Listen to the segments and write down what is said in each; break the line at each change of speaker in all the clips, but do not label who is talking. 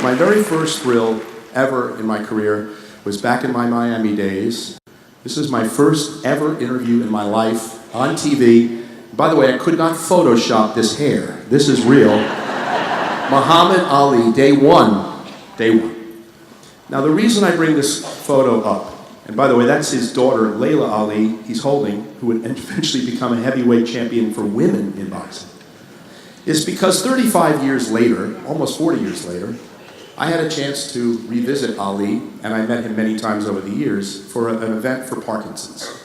My very first thrill ever in my career was back in my Miami days. This is my first ever interview in my life on TV. By the way, I could not Photoshop this hair. This is real. Muhammad Ali, day one. Now the reason I bring this photo up, and by the way, that's his daughter, Layla Ali, he's holding, who would eventually become a heavyweight champion for women in boxing, is because 35 years later, almost 40 years later, I had a chance to revisit Ali, and I met him many times over the years, for an event for Parkinson's.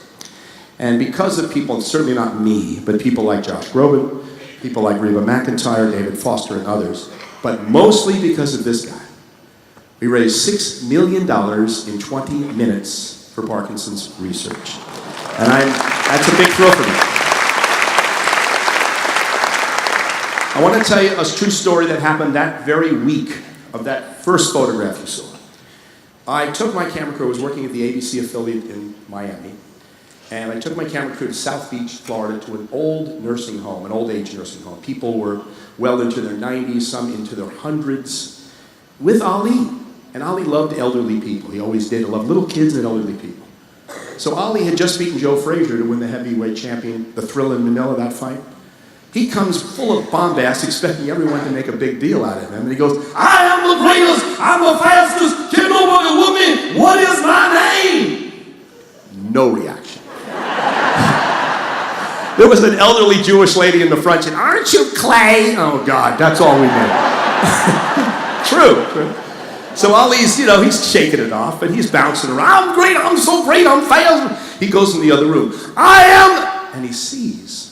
And because of people, certainly not me, but people like Josh Groban, people like Reba McEntire, David Foster, and others, but mostly because of this guy, we raised $6 million in 20 minutes for Parkinson's research. And that's a big thrill for me. I want to tell you a true story that happened that very week of that first photograph you saw. I took my camera crew, I was working at the ABC affiliate in Miami, and I took my camera crew to South Beach, Florida, to an old nursing home, an old age nursing home. People were well into their 90s, some into their hundreds, with Ali. And Ali loved elderly people. He always did. He loved little kids and elderly people. So Ali had just beaten Joe Frazier to win the heavyweight champion, the Thrill in Manila, that fight. He comes full of bombast, expecting everyone to make a big deal out of him. And he goes, "I am the greatest, I'm the fastest, can nobody with me, what is my name?" No reaction. There was an elderly Jewish lady in the front saying, "Aren't you Clay?" Oh God, that's all we knew. True. So Ali's, he's shaking it off, and he's bouncing around. "I'm great, I'm so great, I'm fast." He goes in the other room. "I am," and he sees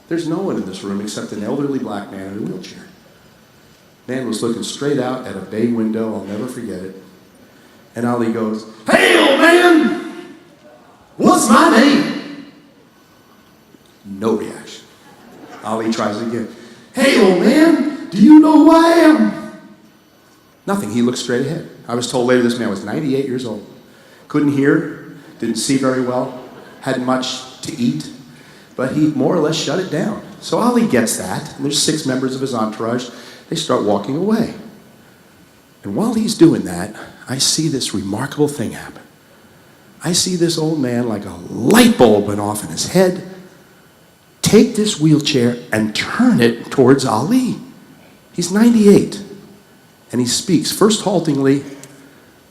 there's no one in this room except an elderly black man in a wheelchair. Man was looking straight out at a bay window, I'll never forget it. And Ali goes, "Hey, old man, what's my name?" No reaction. Ali tries again. "Hey, old man, do you know who I am?" Nothing, he looked straight ahead. I was told later this man was 98 years old. Couldn't hear, didn't see very well, hadn't much to eat, but he more or less shut it down. So Ali gets that, and there's 6 members of his entourage. They start walking away. And while he's doing that, I see this remarkable thing happen. I see this old man, like a light bulb went off in his head, take this wheelchair and turn it towards Ali. He's 98. And he speaks, first haltingly,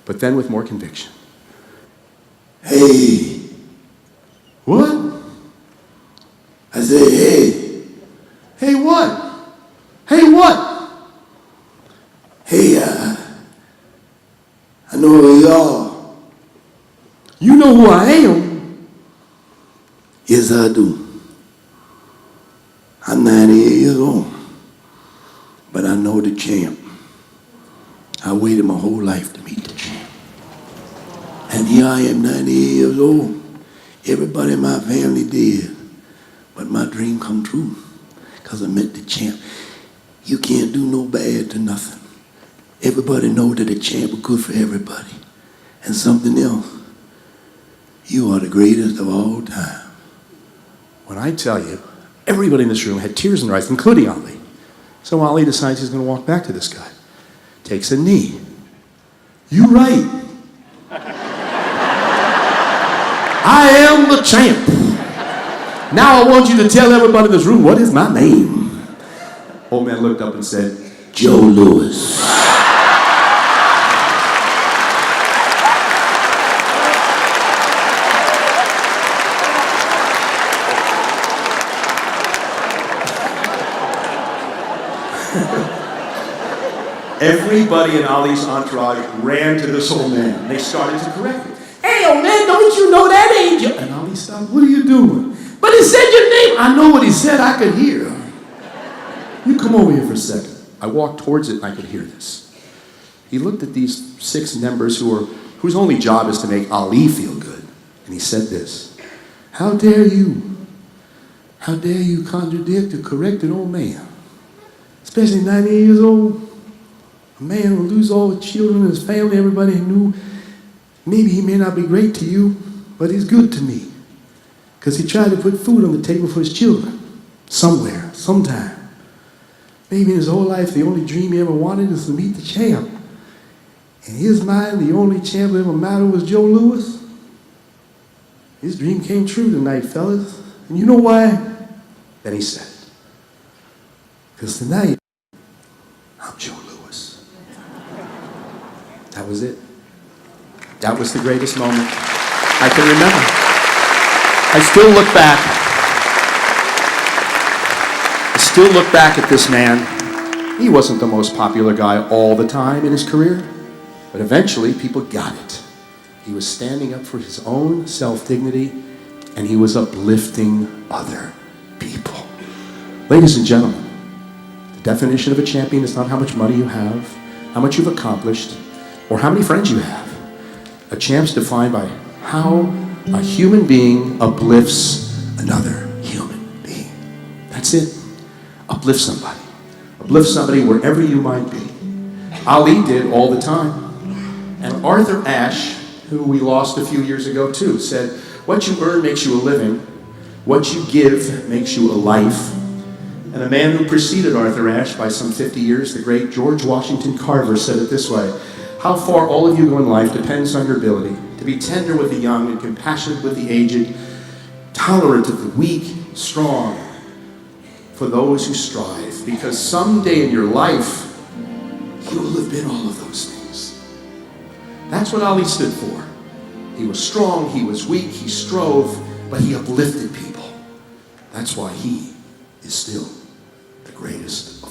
but then with more conviction. "Hey." "What?" I said, "Hey." "Hey what?" "Hey what?" "Hey, I know who you are." "You know who I am?" "Yes, I do. I'm 98 years old, but I know the champ. I waited my whole life to meet the champ. And here I am, 98 years old. Everybody in my family did. But my dream come true, because I met the champ. You can't do no bad to nothing. Everybody know that the champ is good for everybody. And something else, you are the greatest of all time." When I tell you, everybody in this room had tears in their eyes, including Ali. So Ali decides he's going to walk back to this guy. Takes a knee. "You right. I am the champ. Now I want you to tell everybody in this room, what is my name?" Old man looked up and said, "Joe Louis." Everybody in Ali's entourage ran to this old man. They started to correct him. "Hey, old man, don't you know that ain't you?" And Ali stopped. "What are you doing?" "But he said your name." "I know what he said, I could hear. You come over here for a second." I walked towards it and I could hear this. He looked at these 6 members whose only job is to make Ali feel good. And he said this, "How dare you? How dare you contradict a corrected old man? Especially 98 years old. A man will lose all his children and his family, everybody he knew. Maybe he may not be great to you, but he's good to me. because he tried to put food on the table for his children. Somewhere, sometime. Maybe in his whole life, the only dream he ever wanted is to meet the champ. In his mind, the only champ that ever mattered was Joe Louis. His dream came true tonight, fellas. And you know why? Then he said, because tonight, I'm Joe Louis. That was it. That was the greatest moment I can remember. I still look back at this man. He wasn't the most popular guy all the time in his career, but eventually people got it. He was standing up for his own self-dignity, and he was uplifting other people. Ladies and gentlemen, the definition of a champion is not how much money you have, how much you've accomplished, or how many friends you have. A champ's defined by how a human being uplifts another human being. That's it. Uplift somebody. Uplift somebody wherever you might be. Ali did all the time. And Arthur Ashe, who we lost a few years ago too, said, what you earn makes you a living. What you give makes you a life. And a man who preceded Arthur Ashe by some 50 years, the great George Washington Carver, said it this way: how far all of you go in life depends on your ability to be tender with the young and compassionate with the aged, tolerant of the weak, strong for those who strive. Because someday in your life, you will have been all of those things. That's what Ali stood for. He was strong, he was weak, he strove, but he uplifted people. That's why he is still the greatest